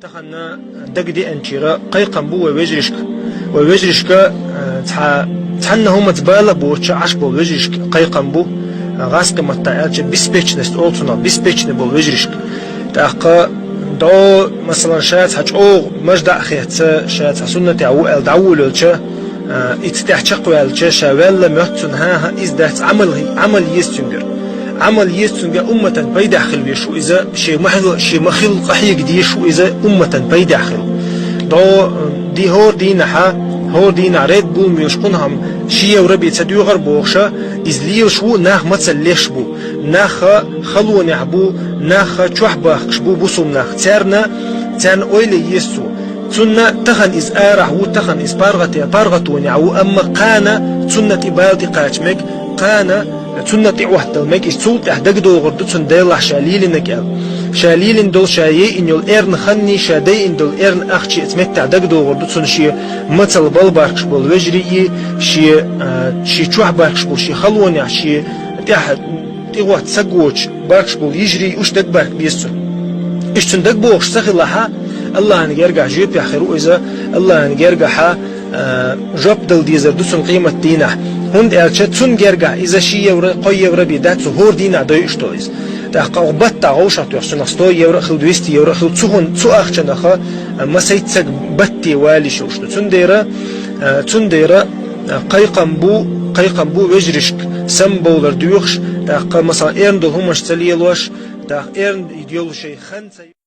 تخنا دقدي أنشيرا قيقم بو ووجرشك تحنا هم تبالا بو تشعش بو وجرشك قيقم بو غاسك متعالج بيسبيتشنست أولتنا بيسبيتشن بو وجرشك تأقى دو مثلا شات هجو مجدع خيت شات سنة أو دعولش اتتحقق والش شوال مهتن ها إزدهت عمل يستنجر أمة بيدخل بيشو إذا شيء مخل قحيق دي شو إذا أمة بيدخل دي هور دينا ريد بول ميشقونهم شيء وربي تديو غربوخشة إزليل شو ناخ متسليش بو ناخ خلو نحبو ناخ تشوح باخش بو بوسوم ناخ تان أويلي يسو تنا تخن إز آرح وتخن إز بارغتوني أو أما قانا تنا إبادي قاتمك قانا تنا وحدلمك إز تول تحدق دول غردو تن ديلح شاليلين دول شايي إن يول إرن خني شادي إن دول إرن أخشي إتمت تحدق دول غردو تن شي مثل بالباركش بول وجري شي تشوح باركش بول شي خلوني شي تيغوح تسقوش باركش بول يجري وش دق بارك بيسو إش تن دق بوش سخلها الله نجرجع جيب يحخرو إذا الله نجرجعها جاب دل ديزر دوسن قيمة دينه هند أرشد سن جرجع إذا شيء يورا قوي يورا بيدات سهور دينه ده إشتويز تحقق بات عوشة يحسن أستو يورا خل دويستي يورا خل تسهون تسأخ شنخا ما سيتسق باتي والي شوش تون ديرا قيقم بو وجرشك سمبولر دوخش تحقق مثلا إيرن دول همش تليلوش تحقق إيرن يديولو شيء خنسي